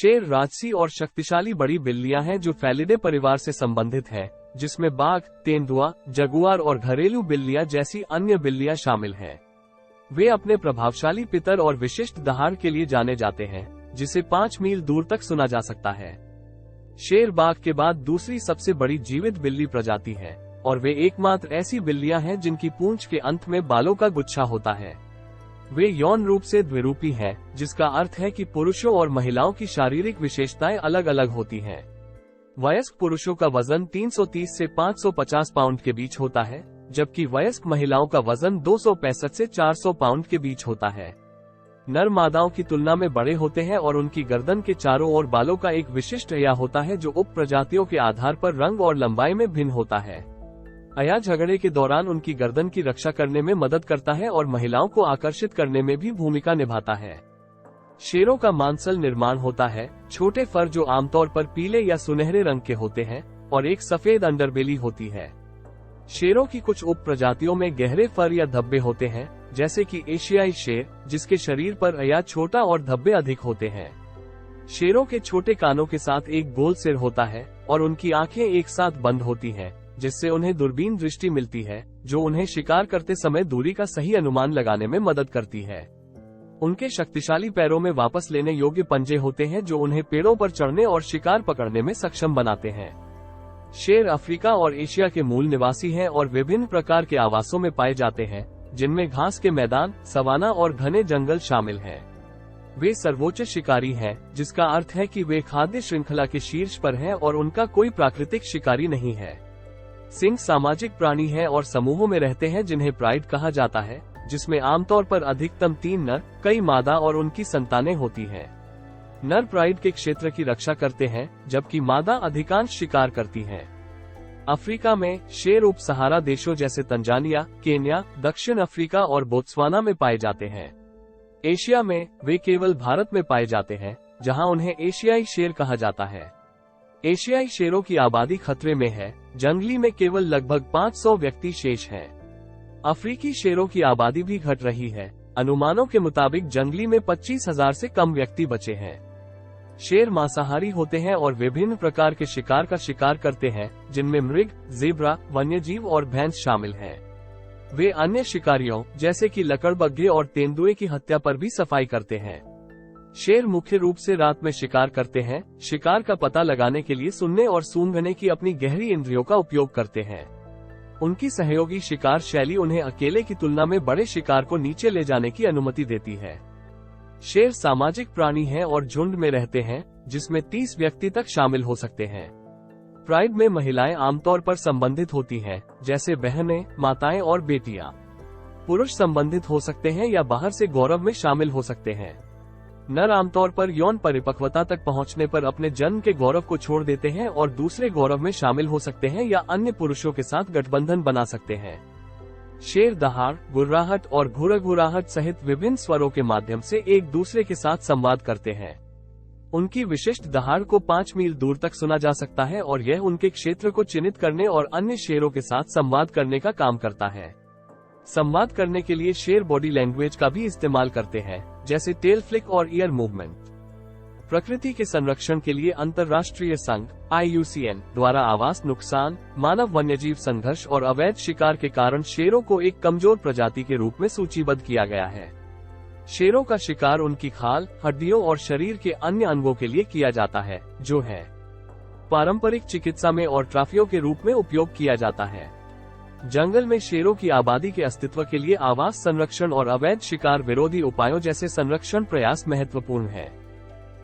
शेर राजसी और शक्तिशाली बड़ी बिल्लियां हैं जो फेलिडे परिवार से संबंधित हैं, जिसमें बाघ, तेंदुआ, जगुआर और घरेलू बिल्लियां जैसी अन्य बिल्लियां शामिल हैं। वे अपने प्रभावशाली पितर और विशिष्ट दहाड़ के लिए जाने जाते हैं, जिसे 5 मील दूर तक सुना जा सकता है। शेर बाघ के बाद दूसरी सबसे बड़ी जीवित बिल्ली प्रजाति है और वे एकमात्र ऐसी बिल्लियां हैं जिनकी पूंछ के अंत में बालों का गुच्छा होता है। वे यौन रूप से द्विरूपी हैं, जिसका अर्थ है कि पुरुषों और महिलाओं की शारीरिक विशेषताएं अलग अलग होती हैं। वयस्क पुरुषों का वजन 330 से 550 पाउंड के बीच होता है, जबकि वयस्क महिलाओं का वजन 265 से 400 पाउंड के बीच होता है। नर मादाओं की तुलना में बड़े होते हैं और उनकी गर्दन के चारों ओर बालों का एक विशिष्ट अया होता है जो उप प्रजातियों के आधार पर रंग और लंबाई में भिन्न होता है। अया झगड़े के दौरान उनकी गर्दन की रक्षा करने में मदद करता है और महिलाओं को आकर्षित करने में भी भूमिका निभाता है। शेरों का मांसल निर्माण होता है, छोटे फर जो आमतौर पर पीले या सुनहरे रंग के होते हैं और एक सफेद अंडरबेली होती है। शेरों की कुछ उप प्रजातियों में गहरे फर या धब्बे होते हैं, जैसे कि एशियाई शेर, जिसके शरीर पर अया छोटा और धब्बे अधिक होते हैं। शेरों के छोटे कानों के साथ एक गोल सिर होता है और उनकी आंखें एक साथ बंद होती हैं, जिससे उन्हें दूरबीन दृष्टि मिलती है, जो उन्हें शिकार करते समय दूरी का सही अनुमान लगाने में मदद करती है। उनके शक्तिशाली पैरों में वापस लेने योग्य पंजे होते हैं जो उन्हें पेड़ों पर चढ़ने और शिकार पकड़ने में सक्षम बनाते हैं। शेर अफ्रीका और एशिया के मूल निवासी हैं और विभिन्न प्रकार के आवासों में पाए जाते हैं, जिनमें घास के मैदान, सवाना और घने जंगल शामिल हैं। वे सर्वोच्च शिकारी हैं, जिसका अर्थ है कि वे खाद्य श्रृंखला के शीर्ष पर हैं और उनका कोई प्राकृतिक शिकारी नहीं है। सिंह सामाजिक प्राणी है और समूहों में रहते हैं जिन्हें प्राइड कहा जाता है, जिसमें आमतौर पर अधिकतम 3 नर, कई मादा और उनकी संतानें होती हैं। नर प्राइड के क्षेत्र की रक्षा करते हैं, जबकि मादा अधिकांश शिकार करती हैं। अफ्रीका में शेर उप सहारा देशों जैसे तंजानिया, केन्या, दक्षिण अफ्रीका और बोत्सवाना में पाए जाते हैं। एशिया में वे केवल भारत में पाए जाते हैं, जहां उन्हें एशियाई शेर कहा जाता है। एशियाई शेरों की आबादी खतरे में है, जंगली में केवल लगभग 500 व्यक्ति शेष हैं। अफ्रीकी शेरों की आबादी भी घट रही है, अनुमानों के मुताबिक जंगली में 25,000 से कम व्यक्ति बचे हैं। शेर मांसाहारी होते हैं और विभिन्न प्रकार के शिकार का शिकार करते हैं, जिनमें मृग, ज़ेब्रा, वन्यजीव और भैंस शामिल हैं। वे अन्य शिकारियों जैसे कि लकड़बग्घे और तेंदुए की हत्या पर भी सफाई करते हैं। शेर मुख्य रूप से रात में शिकार करते हैं, शिकार का पता लगाने के लिए सुनने और सूंघने की अपनी गहरी इंद्रियों का उपयोग करते हैं। उनकी सहयोगी शिकार शैली उन्हें अकेले की तुलना में बड़े शिकार को नीचे ले जाने की अनुमति देती है। शेर सामाजिक प्राणी हैं और झुंड में रहते हैं, जिसमें 30 व्यक्ति तक शामिल हो सकते हैं। प्राइड में महिलाएं आमतौर पर संबंधित होती हैं, जैसे बहनें, माताएं और बेटियां। पुरुष संबंधित हो सकते हैं या बाहर से गौरव में शामिल हो सकते हैं। नर आमतौर पर यौन परिपक्वता तक पहुंचने पर अपने जन्म के गौरव को छोड़ देते हैं और दूसरे गौरव में शामिल हो सकते हैं या अन्य पुरुषों के साथ गठबंधन बना सकते हैं। शेर दहाड़, गुर्राहट और घुरघुराहट सहित विभिन्न स्वरों के माध्यम से एक दूसरे के साथ संवाद करते हैं। उनकी विशिष्ट दहाड़ को 5 मील दूर तक सुना जा सकता है और यह उनके क्षेत्र को चिन्हित करने और अन्य शेरों के साथ संवाद करने का काम करता है। संवाद करने के लिए शेर बॉडी लैंग्वेज का भी इस्तेमाल करते हैं, जैसे टेल फ्लिक और ईयर मूवमेंट। प्रकृति के संरक्षण के लिए अंतर्राष्ट्रीय संघ IUCN द्वारा आवास नुकसान, मानव वन्यजीव संघर्ष और अवैध शिकार के कारण शेरों को एक कमजोर प्रजाति के रूप में सूचीबद्ध किया गया है। शेरों का शिकार उनकी खाल, हड्डियों और शरीर के अन्य अंगों के लिए किया जाता है, जो है पारंपरिक चिकित्सा में और ट्रॉफियों के रूप में उपयोग किया जाता है। जंगल में शेरों की आबादी के अस्तित्व के लिए आवास संरक्षण और अवैध शिकार विरोधी उपायों जैसे संरक्षण प्रयास महत्वपूर्ण है।